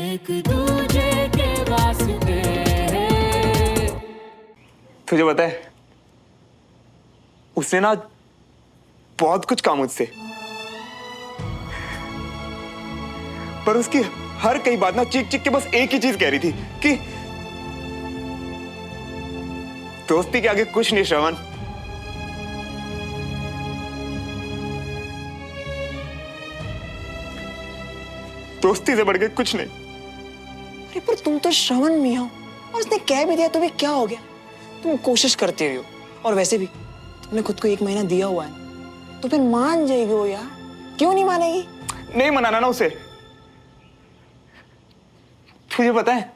एक दूजे के वास्ते। तुझे पता है उसने ना बहुत कुछ कहा मुझसे, पर उसकी हर कई बात ना चीख चीख के बस एक ही चीज कह रही थी कि दोस्ती के आगे कुछ नहीं श्रवण। दोस्ती से बढ़ के कुछ नहीं। अरे पर तुम तो श्रवण मियां हो, और उसने कह भी दिया तो भी क्या हो गया? तुम कोशिश करते रही हो, और वैसे भी तुमने खुद को 1 महीना दिया हुआ है, तो फिर मान जाएगी वो यार। क्यों नहीं मानेगी? नहीं मनाना ना उसे। तुझे पता है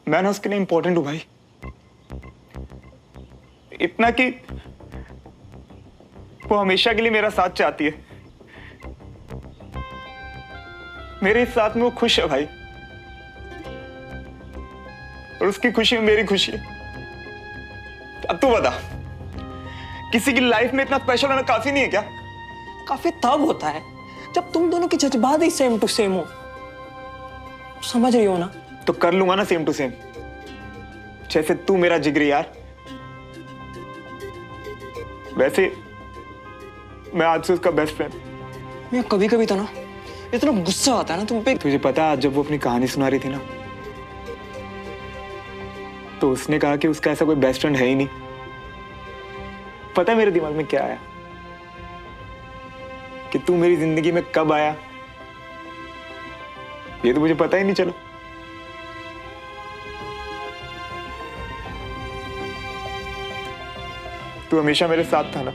मैं ना उसके लिए इंपॉर्टेंट हूं भाई, इतना कि वो हमेशा के लिए मेरा साथ चाहती है। मेरे इस साथ में वो खुश है भाई, और उसकी खुशी में मेरी खुशी है। अब तू बता, किसी की लाइफ में इतना स्पेशल होना काफी नहीं है क्या? काफी तब होता है जब तुम दोनों के जज्बात ही सेम टू सेम हो। समझ रही हो ना? तो कर लूंगा ना सेम टू सेम, जैसे तू मेरा जिगरी यार, वैसे मैं आज से उसका बेस्ट फ्रेंड। मैं कभी कभी तो ना इतना गुस्सा आता है ना तुम पे। तुझे पता है आज जब वो अपनी कहानी सुना रही थी ना, तो उसने कहा कि उसका ऐसा कोई बेस्ट फ्रेंड है ही नहीं। पता है मेरे दिमाग में क्या आया? कि तू मेरी जिंदगी में कब आया ये तो मुझे पता ही नहीं चला। तू हमेशा मेरे साथ था ना,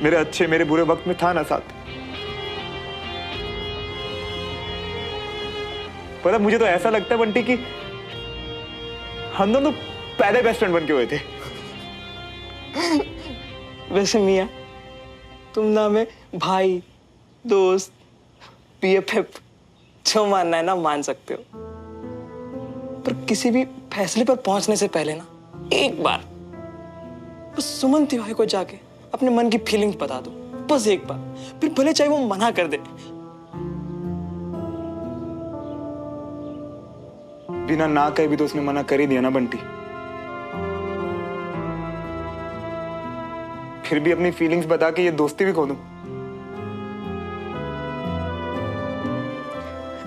मेरे अच्छे मेरे बुरे वक्त में था ना साथ। पता मुझे तो ऐसा लगता है बंटी कि हम दोनों पहले बेस्ट फ्रेंड बन के हुए थे। वैसे मियां, तुम ना हमें भाई, दोस्त, BFF जो मानना है ना मान सकते हो, पर किसी भी फैसले पर पहुंचने से पहले ना एक बार बस सुमन तिवारी को जाके अपने मन की फीलिंग्स बता दो, बस एक बार। फिर भले चाहे वो मना कर दे। बिना ना कहे भी तो उसने मना कर ही दिया ना बंटी। फिर भी अपनी फीलिंग्स बता के ये दोस्ती भी खो दूं?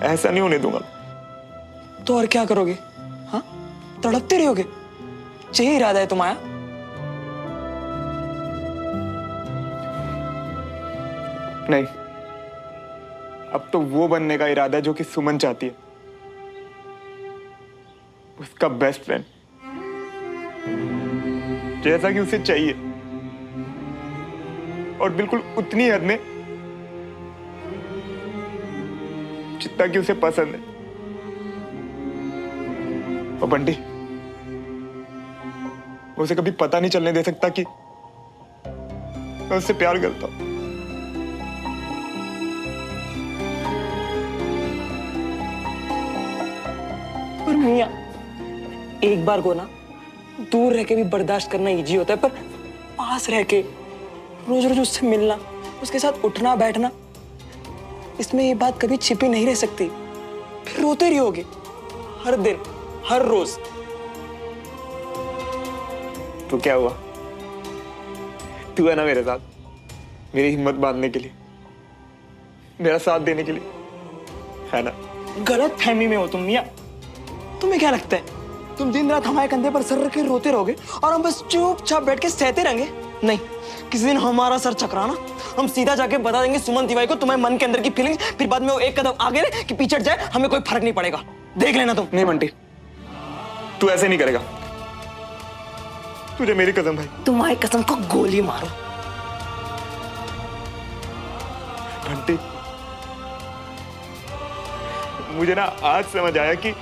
ऐसा नहीं होने दूंगा। तो और क्या करोगे? हाँ, तड़पते रहोगे? यही इरादा है तुम्हारा? नहीं, अब तो वो बनने का इरादा है जो कि सुमन चाहती है, उसका बेस्ट फ्रेंड, जैसा कि उसे चाहिए, और बिल्कुल उतनी हद में जितना कि उसे पसंद है। और बंटी, उसे कभी पता नहीं चलने दे सकता कि मैं उससे प्यार करता हूं। पर मियां, एक बार को ना दूर रह के भी बर्दाश्त करना इजी होता है, पर पास रह के रोज रोज उससे मिलना, उसके साथ उठना बैठना, इसमें ये बात कभी छिपी नहीं रह सकती। फिर रोते रहोगे हर दिन, हर रोज। तो क्या हुआ? तू है ना मेरे साथ, मेरी हिम्मत बांधने के लिए, मेरा साथ देने के लिए, है ना? गलत फहमी में हो तुम मियां। तुम्हें क्या लगता है तुम दिन रात हमारे कंधे पर सर रख के रोते रहोगे और हम बस चुपचाप बैठ के सहते रहेंगे? नहीं, किसी दिन हमारा सर चकराना, हम सीधा जाके बता देंगे सुमन तिवारी को तुम्हारे मन के अंदर की फीलिंग्स। फिर बाद में वो एक कदम आगे रहे कि पीछे हट जाए, हमें कोई फर्क नहीं पड़ेगा। देख लेना तुम। नहीं बंटी, तू ऐसे नहीं करेगा। तुझे मेरी कसम भाई। तुम्हारी कसम को गोली मारो। बंटी, मुझे ना आज समझ आया कि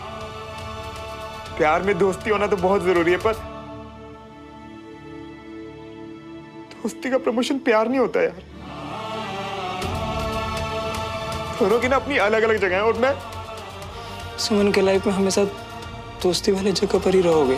प्यार में दोस्ती होना तो बहुत जरूरी है, पर दोस्ती का प्रमोशन प्यार नहीं होता यार। दोनों की ना अपनी अलग अलग जगह है, और मैं सुमन के लाइफ में हमेशा दोस्ती वाली जगह पर ही रहोगे।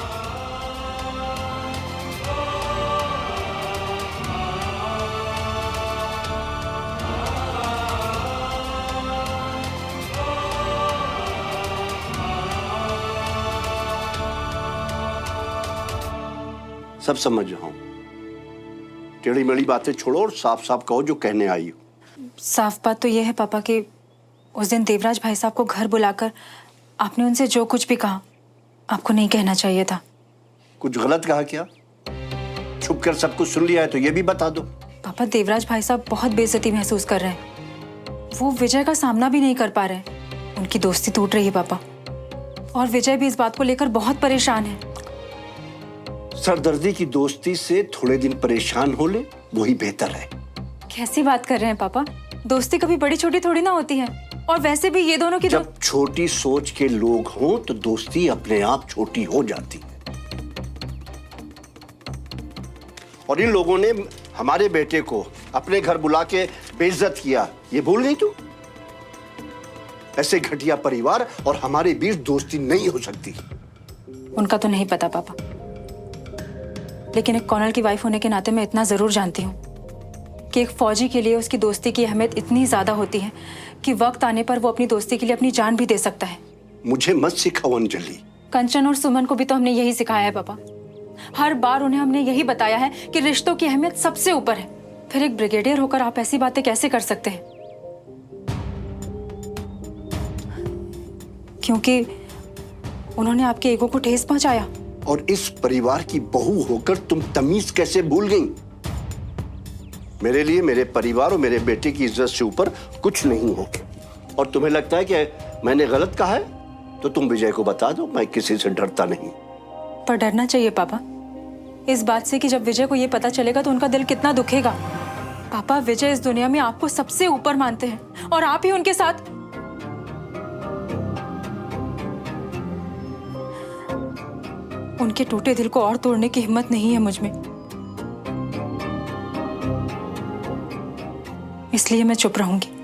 सब समझ रहा हूँ। टेढ़ी मेढ़ी बातें छोड़ो और साफ साफ कहो जो कहने आई हो। साफ बात तो ये है पापा कि उस दिन देवराज भाई साहब को घर बुलाकर आपने उनसे जो कुछ भी कहा आपको नहीं कहना चाहिए था। कुछ गलत कहा क्या? छुप कर सब कुछ सुन लिया है तो ये भी बता दो। पापा देवराज भाई साहब बहुत बेइज्जती महसूस कर रहे हैं। वो विजय का सामना भी नहीं कर पा रहे हैं। उनकी दोस्ती टूट रही है पापा, और विजय भी इस बात को लेकर बहुत परेशान है। सरदर्दी की दोस्ती से थोड़े दिन परेशान हो ले, वही बेहतर है। कैसी बात कर रहे हैं पापा? दोस्ती कभी बड़ी छोटी थोड़ी ना होती है, और वैसे भी ये दोनों की जब छोटी सोच के लोग हों तो दोस्ती अपने आप छोटी हो जाती है। और इन लोगों ने हमारे बेटे को अपने घर बुला के बेइज्जत किया, ये भूल गई तू? ऐसे घटिया परिवार और हमारे बीच दोस्ती नहीं हो सकती। उनका तो नहीं पता पापा, लेकिन एक कॉर्नल की वाइफ होने के नाते मैं इतना जरूर जानती हूँ कि एक फौजी के लिए उसकी दोस्ती की अहमियत इतनी ज्यादा होती है कि वक्त आने पर वो अपनी दोस्ती के लिए अपनी जान भी दे सकता है। मुझे मत सिखाओ अंजलि। कंचन और सुमन को भी तो हमने यही सिखाया है पापा। हर बार उन्हें हमने यही बताया है कि रिश्तों की अहमियत सबसे ऊपर है। फिर एक ब्रिगेडियर होकर आप ऐसी बातें कैसे कर सकते हैं? क्योंकि उन्होंने आपके ईगो को ठेस पहुंचाया। और इस परिवार की बहू होकर तुम तमीज कैसे भूल गई? मेरे लिए मेरे परिवार और मेरे बेटे की इज्जत से ऊपर कुछ नहीं हो। और तुम्हें लगता है कि मैंने गलत कहा है तो तुम विजय को बता दो, मैं किसी से डरता नहीं। पर डरना चाहिए पापा, इस बात से कि जब विजय को ये पता चलेगा तो उनका दिल कितना दुखेगा। पापा, विजय इस दुनिया में आपको सबसे ऊपर मानते हैं और आप ही उनके साथ। उनके टूटे दिल को और तोड़ने की हिम्मत नहीं है मुझ में, इसलिए मैं चुप रहूंगी।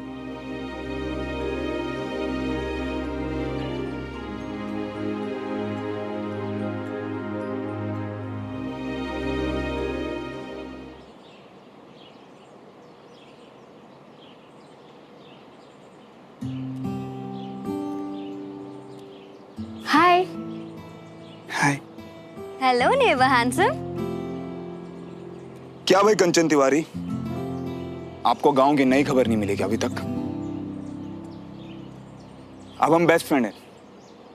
Hi. Hi. Hello never handsome. क्या भाई कंचन तिवारी, आपको गांव की नई खबर नहीं मिलेगी अभी तक? अब हम बेस्ट फ्रेंड हैं,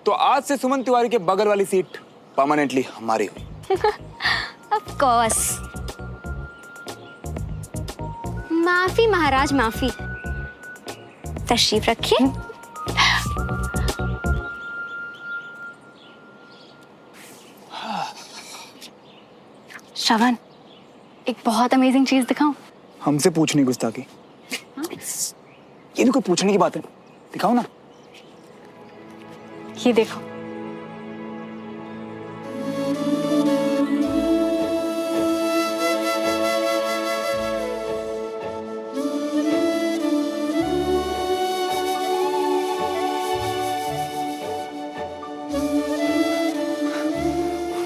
तो आज से सुमन तिवारी के बगल वाली सीट परमानेंटली हमारी हुई। Of course. माफी महाराज माफी। तशरीफ रखिए। श्रवण, एक बहुत अमेजिंग चीज दिखाऊं? हमसे पूछनी गुस्ताखी? ये भी कोई पूछने की बात है? दिखाओ ना। ये देखो।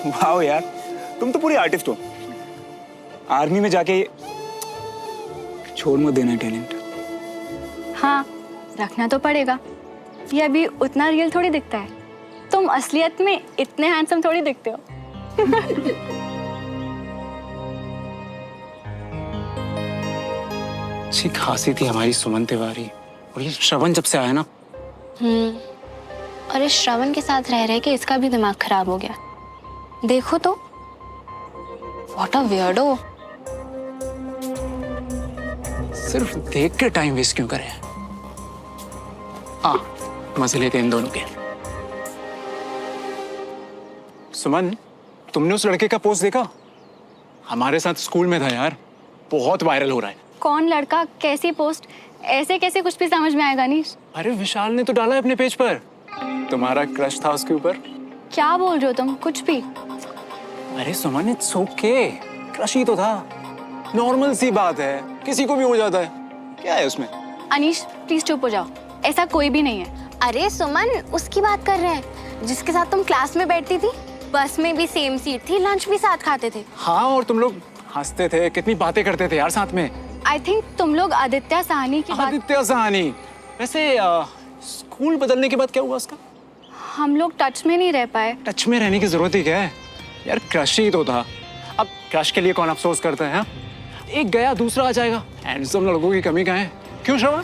वाह यार, तुम तो पूरी आर्टिस्ट हो। आर्मी में जाके छोड़ मत देना टैलेंट। हाँ, रखना तो पड़ेगा। ये अभी उतना रियल थोड़ी दिखता है। तुम असलियत में इतने हैंडसम थोड़ी दिखते हो। अच्छी खासी थी हमारी सुमन तिवारी, और ये श्रवण जब से आया ना। और इस श्रवण के साथ रह रहे के इसका भी दिमाग खराब हो गया। देखो तो, व्हाट अ वियर्डो। सिर्फ देख के टाइम वेस्ट क्यों करें? मजे लेते इन दोनों के। सुमन, तुमने उस लड़के का पोस्ट देखा? हमारे साथ स्कूल में था यार, बहुत वायरल हो रहा है। कौन लड़का, कैसी पोस्ट? ऐसे कैसे कुछ भी समझ में आएगा नहीं। अरे विशाल ने तो डाला है अपने पेज पर, तुम्हारा क्रश था उसके ऊपर। क्या बोल रहे हो तुम? कुछ भी। अरे सुमन, इट्स ओके, क्रश ही तो था, नॉर्मल सी बात है, किसी को भी हो जाता है, क्या है उसमें? अनीश प्लीज चुप हो जाओ, ऐसा कोई भी नहीं है। अरे सुमन, उसकी बात कर रहे हैं जिसके साथ तुम क्लास में बैठती थी, बस में भी सेम सीट थी, लंच भी साथ खाते थे। हाँ, और तुम लोग हंसते थे, कितनी बातें करते थे यार साथ में। आई थिंक तुम लोग आदित्य साहनी की बात। आदित्य साहनी? वैसे स्कूल बदलने के बाद क्या हुआ उसका? हम लोग टच में नहीं रह पाए। टच में रहने की जरूरत ही क्या है यार, क्रश ही तो था। अब क्रश के लिए कौन अफसोस करता है? हाँ? एक गया दूसरा आ जाएगा। हैंडसम लड़कों की कमी कहाँ है? क्यों श्रवण?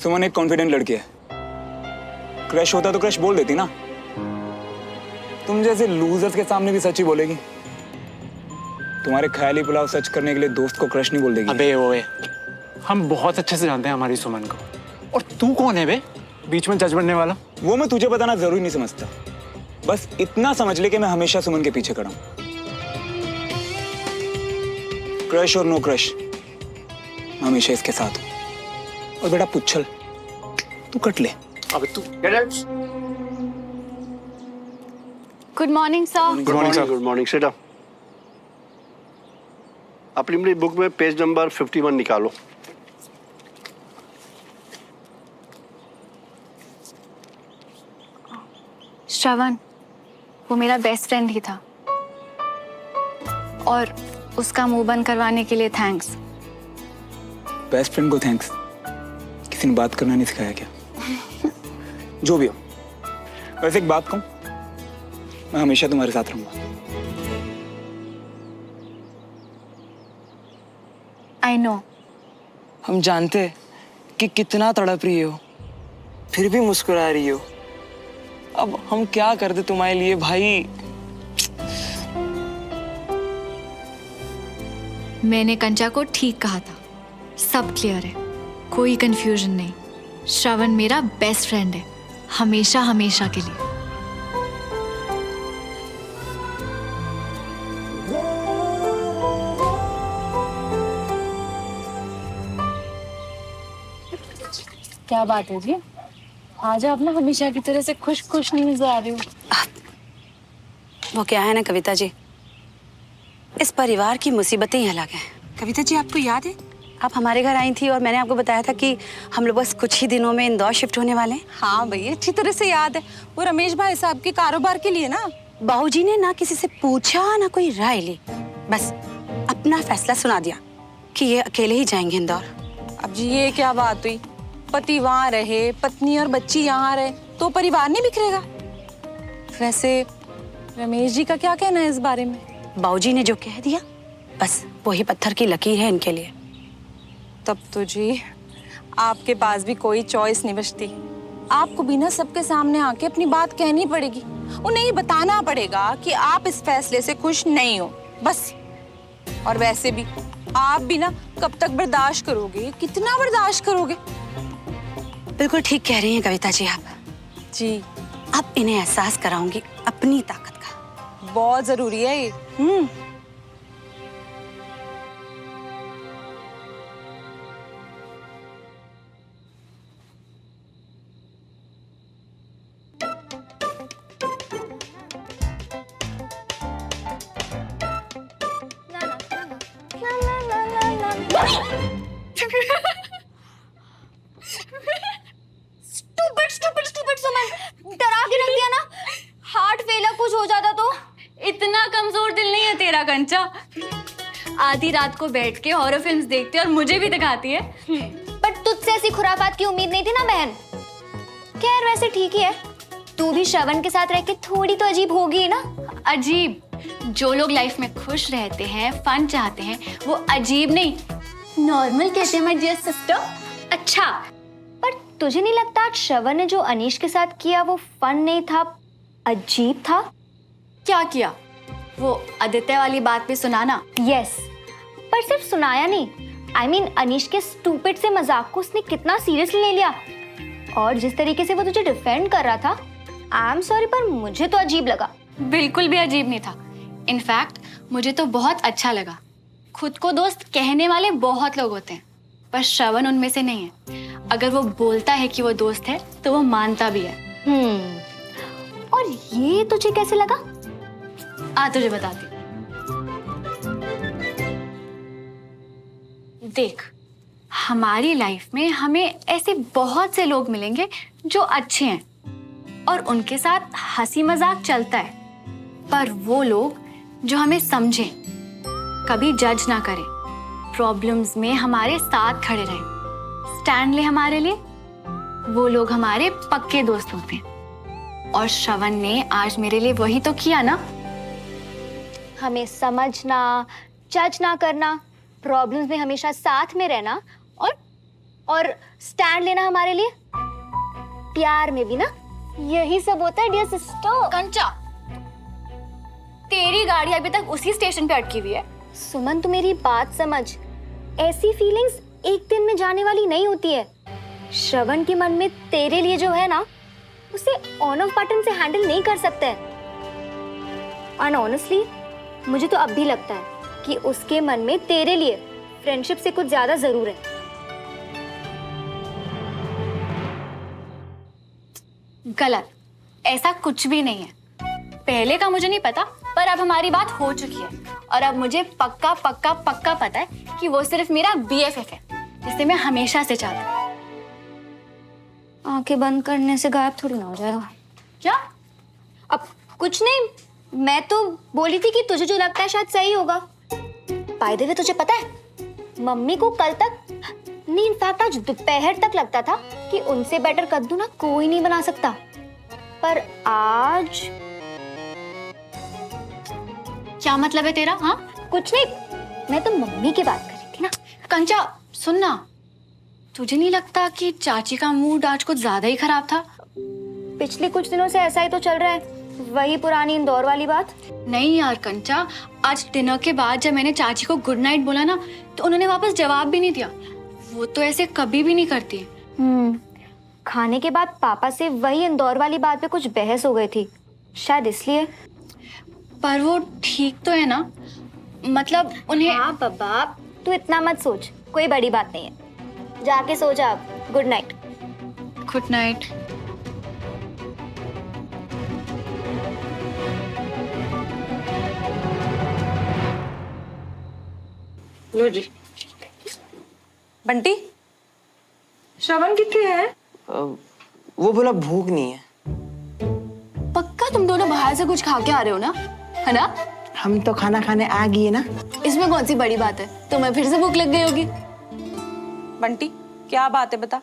सुमन एक कॉन्फिडेंट लड़की है। क्रश होता तो क्रश बोल देती ना। तुम जैसे लूजर्स के सामने भी सच ही बोलेगी। तुम्हारे ख्याली पुलाव सच करने के लिए दोस्त को क्रश नहीं बोल देगी। अबे ओए, हम बहुत अच्छे से जानते हैं हमारी सुमन को। और तू कौन है बे बीच में जज बनने वाला? वो मैं तुझे बताना जरूरी नहीं समझता। बस इतना समझ ले कि मैं हमेशा सुमन के पीछे खड़ा हूं। क्रश और नो क्रश, मैं हमेशा इसके साथ हूं। और बेटा पुच्छल, तू कट ले। अबे तू good morning sir. Good morning sir. Good morning sit down. अपनी मेरी बुक में पेज नंबर 51 निकालो। श्रवण, वो मेरा बेस्ट फ्रेंड ही था और उसका मुंह बंद करवाने के लिए थैंक्स। बेस्ट फ्रेंड को थैंक्स? किसी ने बात करना नहीं सिखाया क्या? जो भी हो, वैसे एक बात कहूं, मैं हमेशा तुम्हारे साथ रहूंगा। I know. हम जानते हैं कि कितना तड़प रही हो, फिर भी मुस्कुरा रही हो। अब हम क्या कर दे तुम्हारे लिए भाई। मैंने कंचा को ठीक कहा था। सब क्लियर है, कोई कंफ्यूजन नहीं। श्रवण मेरा बेस्ट फ्रेंड है, हमेशा हमेशा के लिए। क्या बात है जी, आज आप ना हमेशा की तरह से खुश खुश नहीं नजर आ रही हो। वो क्या है ना कविता जी, इस परिवार की मुसीबतें ही अलग हैं। कविता जी, आपको याद है आप हमारे घर आई थी और मैंने आपको बताया था कि हम लोग बस कुछ ही दिनों में इंदौर शिफ्ट होने वाले हैं। हाँ भैया, अच्छी तरह से याद है। वो रमेश भाई साहब के कारोबार के लिए ना। बाबूजी ने ना किसी से पूछा ना कोई राय ली, बस अपना फैसला सुना दिया कि ये अकेले ही जाएंगे इंदौर। अब जी ये क्या बात हुई? पति वहाँ रहे, पत्नी और बच्ची यहाँ रहे तो परिवार नहीं बिखरेगा? वैसे रमेश जी का क्या कहना है इस बारे में? बाबूजी ने जो कह दिया बस वही पत्थर की लकीर है इनके लिए। तब तो जी आपके पास भी कोई चॉइस नहीं बचती। आपको भी ना सबके सामने आके अपनी बात कहनी पड़ेगी। उन्हें ये बताना पड़ेगा कि आप इस फैसले से खुश नहीं हो, बस। और वैसे भी आप भी ना कब तक बर्दाश्त करोगे? कितना बर्दाश्त करोगे? बिल्कुल ठीक कह रही हैं कविता जी आप। जी, अब इन्हें एहसास कराऊंगी अपनी ताकत का। बहुत जरूरी है ये। स्टूपिड सुमन, डरा के रख दिया ना। हार्ट फेल कुछ हो जाता तो। इतना कमजोर दिल नहीं है तेरा कंचा। आधी रात को बैठ के हॉरर फिल्म्स देखती है और मुझे भी दिखाती है। पर तुझसे ऐसी खुराफात की उम्मीद नहीं थी ना बहन। खैर वैसे ठीक ही है, तू भी श्रवण के साथ रह के थोड़ी तो अजीब होगी ना। अजीब? जो लोग लाइफ में खुश रहते हैं, फन चाहते हैं, वो अजीब नहीं, नॉर्मल कहते हैं माय डियर सिस्टर। अच्छा, पर तुझे नहीं लगता श्रवण ने जो अनीश के साथ किया वो फन नहीं था, अजीब था? क्या किया? वो आदित्य वाली बात पे सुनाना? यस, पर सिर्फ सुनाया नहीं, I mean, अनीश के स्टूपिड से मजाक को उसने कितना सीरियसली ले लिया। और जिस तरीके से वो तुझे डिफेंड कर रहा था, आई एम सॉरी पर मुझे तो अजीब लगा। बिल्कुल भी अजीब नहीं था। इनफैक्ट मुझे तो बहुत अच्छा लगा। खुद को दोस्त कहने वाले बहुत लोग होते हैं, पर श्रवण उनमें से नहीं है। अगर वो बोलता है कि वो दोस्त है तो वो मानता भी है। और ये तुझे कैसे लगा? आ तुझे बताती। देख, हमारी लाइफ में हमें ऐसे बहुत से लोग मिलेंगे जो अच्छे हैं और उनके साथ हंसी मजाक चलता है, पर वो लोग जो हमें समझें, कभी जज ना करें, प्रॉब्लम्स में हमारे साथ खड़े रहें, स्टैंड ले हमारे लिए, वो लोग हमारे पक्के दोस्त होते हैं। और श्रवण ने आज मेरे लिए वही तो किया ना। हमें समझना, जज ना करना, प्रॉब्लम्स में हमेशा साथ में रहना और स्टैंड लेना हमारे लिए। प्यार में भी ना यही सब होता है डियर सिस्टर। कंचा, तेरी गाड़ी अभी तक उसी स्टेशन पे अटकी हुई है। सुमन, तू मेरी बात समझ। ऐसी फीलिंग्स एक दिन में जाने वाली नहीं होती है। श्रवण के मन में तेरे लिए जो है ना, उसे ऑन ऑफ बटन से हैंडल नहीं कर सकते हैं। और ऑनेस्टली मुझे तो अब भी लगता है कि उसके मन में तेरे लिए फ्रेंडशिप से कुछ ज्यादा जरूर है। गलत, ऐसा कुछ भी नहीं है। पहले का मुझे नहीं पता, पर अब हमारी बात हो चुकी है और अब मुझे पक्का पक्का पक्का पता है कि वो सिर्फ मेरा BFF है, जिसे मैं हमेशा से चाहती हूँ। आंखें बंद करने से गायब थोड़ी ना हो जाएगा। क्या? अब कुछ नहीं, मैं तो बोली थी कि तुझे जो लगता है शायद सही होगा। बाय द वे, तुझे पता है मम्मी को कल तक नहीं, इनफैक्ट आज दोपहर तक लगता था कि उनसे बेटर कद्दू ना कोई नहीं बना सकता, पर आज क्या मतलब है तेरा? हाँ, कुछ नहीं, मैं तो मम्मी की बात कर रही थी ना। कंचा सुनना, तुझे नहीं लगता कि चाची का मूड आज कुछ ज्यादा ही खराब था? पिछले कुछ दिनों से ऐसा ही तो चल रहा है, वही पुरानी इंदौर वाली बात। नहीं यार कंचा, आज डिनर के बाद जब मैंने चाची को गुड नाइट बोला ना, तो उन्होंने वापस जवाब भी नहीं दिया। वो तो ऐसे कभी भी नहीं करती है। खाने के बाद पापा से वही इंदौर वाली बात पे कुछ बहस हो गई थी, शायद इसलिए। पर वो ठीक तो है ना? मतलब उन्हें। हाँ बाबा, तू इतना मत सोच, कोई बड़ी बात नहीं है। जाके सो जा अब। Good night. Good night. लो जी। बंटी, श्रवण कितने है? वो बोला भूख नहीं है। पक्का तुम दोनों बाहर से कुछ खा के आ रहे हो ना, है ना? हम तो खाना खाने आ गए ना। इसमें कौन सी बड़ी बात है? तुम्हें फिर से भूख लग गई होगी। बंटी, क्या बात है बता।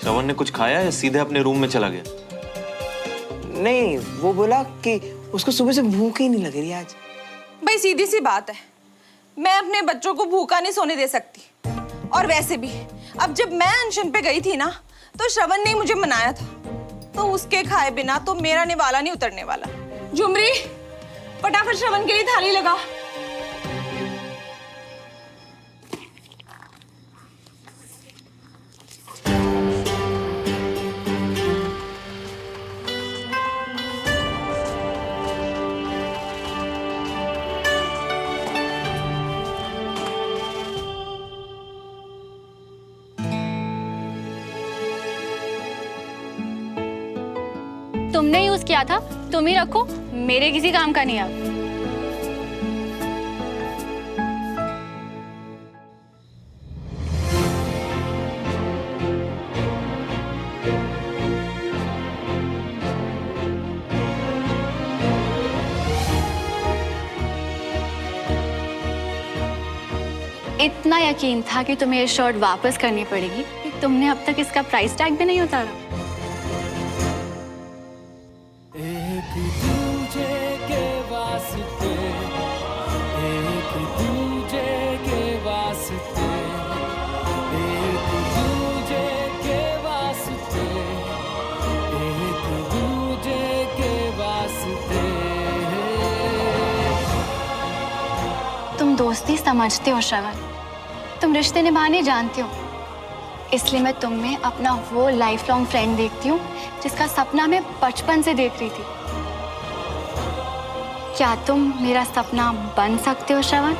श्रवण ने कुछ खाया या सीधे अपने रूम में चला गया? नहीं, वो बोला कि उसको सुबह से भूख ही नहीं लग रही आज। भाई सीधी सी बात है, मैं अपने बच्चों को भूखा नहीं सोने दे सकती। और वैसे भी अब जब मैं अनशन पे गई थी ना, तो श्रवण ने मुझे मनाया था, तो उसके खाए बिना तो मेरा निवाला नहीं उतरने वाला। झुमरी, फटाफट श्रवण के लिए थाली लगा। तुमने यूज किया था, तुम ही रखो, मेरे किसी काम का नहीं है अब। इतना यकीन था कि तुम्हें ये शर्ट वापस करनी पड़ेगी कि तुमने अब तक इसका प्राइस टैग भी नहीं उतारा। एक दूजे के वास्ते, एक दूजे के वास्ते, एक दूजे के वास्ते, एक दूजे के वास्ते। तुम दोस्ती समझते हो श्रवण, तुम रिश्ते निभाने जानते हो, इसलिए मैं तुम में अपना वो लाइफ लॉन्ग फ्रेंड देखती हूँ जिसका सपना मैं बचपन से देख रही थी। क्या तुम मेरा सपना बन सकते हो श्रवण?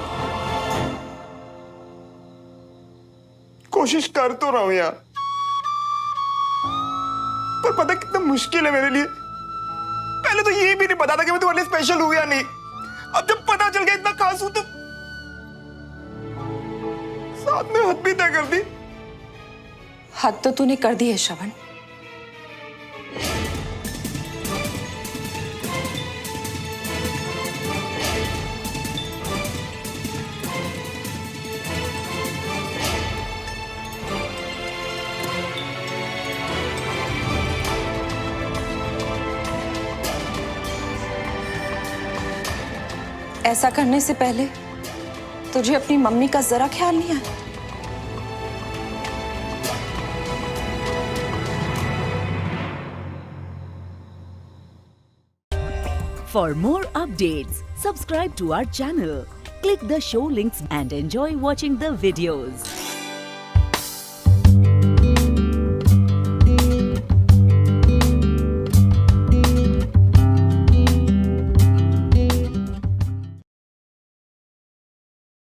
कोशिश कर तो रहा हूं यार, पर पता कितना मुश्किल है मेरे लिए। पहले तो ये भी नहीं पता था कि मैं तुम्हारे लिए स्पेशल हूं या नहीं। अब जब पता चल गया इतना खास हूं, तो साथ में हद भी तय कर दी। हद तो तूने कर दी है श्रवण। ऐसा करने से पहले तुझे अपनी मम्मी का जरा ख्याल नहीं आया? For more updates, subscribe to our channel, click the show links and enjoy watching the videos.